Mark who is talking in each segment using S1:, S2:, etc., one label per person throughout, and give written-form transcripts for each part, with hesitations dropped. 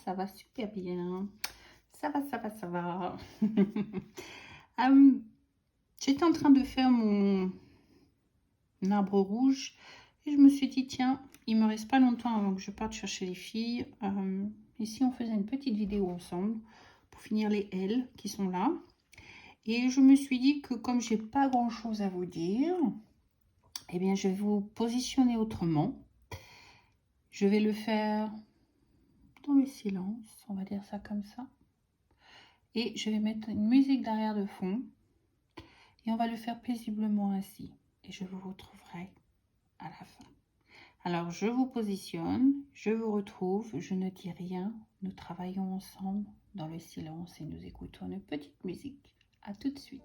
S1: ça va super bien. Ça va. J'étais en train de faire mon arbre rouge et je me suis dit, tiens, il me reste pas longtemps avant que je parte chercher les filles. Et si on faisait une petite vidéo ensemble pour finir les L qui sont là. Et je me suis dit que comme j'ai pas grand chose à vous dire, eh bien, je vais vous positionner autrement. Je vais le faire dans le silence, on va dire ça comme ça. Et je vais mettre une musique derrière de fond. Et on va le faire paisiblement ainsi. Et je vous retrouverai à la fin. Alors, je vous positionne, je vous retrouve, je ne dis rien. Nous travaillons ensemble dans le silence et nous écoutons une petite musique. À tout de suite.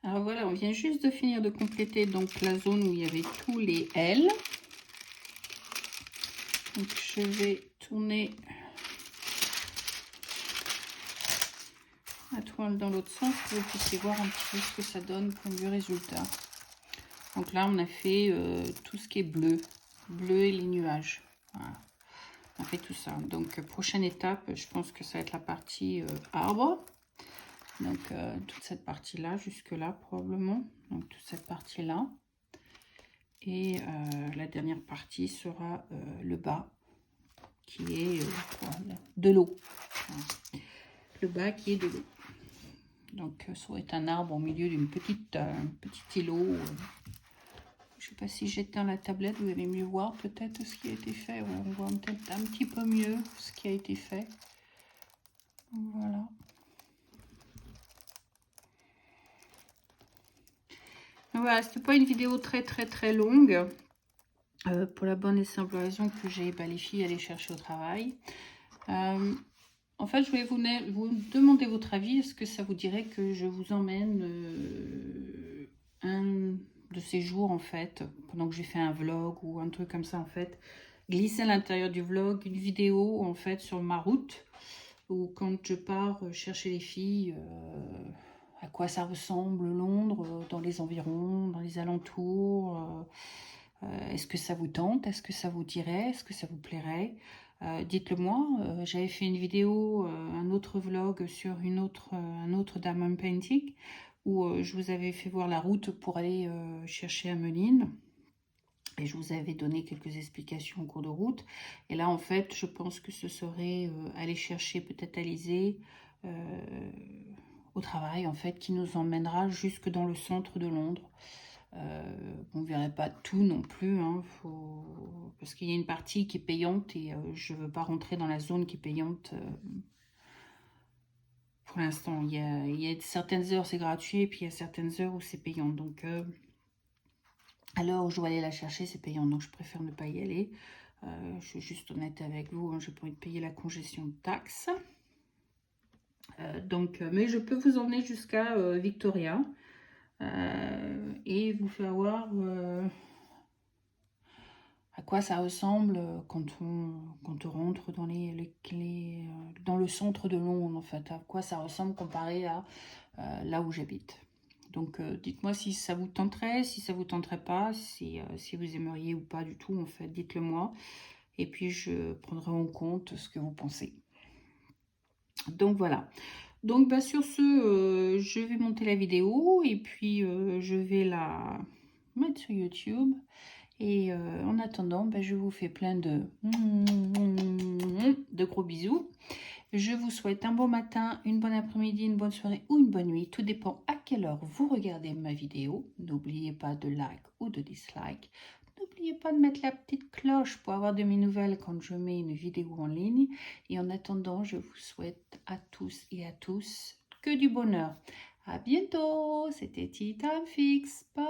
S1: Alors voilà, on vient juste de finir de compléter donc la zone où il y avait tous les L. Donc je vais tourner la toile dans l'autre sens pour que vous puissiez voir un petit peu ce que ça donne point de vue résultat. Donc là on a fait tout ce qui est bleu et les nuages. Voilà. On fait tout ça. Donc prochaine étape, je pense que ça va être la partie arbre. Donc toute cette partie là jusque là probablement. Donc toute cette partie là. Et la dernière partie sera le bas qui est de l'eau. Voilà. Le bas qui est de l'eau. Donc ça va être un arbre au milieu d'une petit îlot. Je ne sais pas si j'éteins la tablette, vous allez mieux voir peut-être ce qui a été fait. Ouais, on voit peut-être un petit peu mieux ce qui a été fait. Voilà. Voilà, c'était pas une vidéo très longue. Pour la bonne et simple raison que j'ai les filles aller chercher au travail. En fait, je voulais vous demander votre avis. Est-ce que ça vous dirait que je vous emmène un de ces jours, en fait, pendant que j'ai fait un vlog ou un truc comme ça, en fait, glisser à l'intérieur du vlog une vidéo, en fait, sur ma route, ou quand je pars chercher les filles, à quoi ça ressemble Londres, dans les environs, dans les alentours. Est-ce que ça vous tente? Est-ce que ça vous dirait? Est-ce que ça vous plairait? Dites-le moi. J'avais fait une vidéo, un autre vlog sur un autre diamond painting où je vous avais fait voir la route pour aller chercher à Meline. Et je vous avais donné quelques explications en cours de route. Et là, en fait, je pense que ce serait aller chercher peut-être Alizée au travail, en fait, qui nous emmènera jusque dans le centre de Londres. On ne verrait pas tout non plus, hein, parce qu'il y a une partie qui est payante et je ne veux pas rentrer dans la zone qui est payante pour l'instant. Il y a certaines heures c'est gratuit et puis il y a certaines heures où c'est payant. Donc à l'heure où je dois aller la chercher, c'est payant, donc je préfère ne pas y aller. Je suis juste honnête avec vous, hein, je n'ai pas envie de payer la congestion de taxes. Mais je peux vous emmener jusqu'à Victoria et vous faire voir à quoi ça ressemble quand on rentre dans dans le centre de Londres, en fait. À quoi ça ressemble comparé à là où j'habite. Donc dites-moi si ça vous tenterait, si ça vous tenterait pas, si vous aimeriez ou pas du tout, en fait, dites-le moi. Et puis je prendrai en compte ce que vous pensez. Donc voilà. Donc bah, sur ce, je vais monter la vidéo et puis je vais la mettre sur YouTube. Et en attendant, bah, je vous fais plein de gros bisous. Je vous souhaite un bon matin, une bonne après-midi, une bonne soirée ou une bonne nuit. Tout dépend à quelle heure vous regardez ma vidéo. N'oubliez pas de like ou de dislike. N'oubliez pas de mettre la petite cloche pour avoir de mes nouvelles quand je mets une vidéo en ligne. Et en attendant, je vous souhaite à tous et à tous que du bonheur. À bientôt, c'était Tea Time Fix. Bye.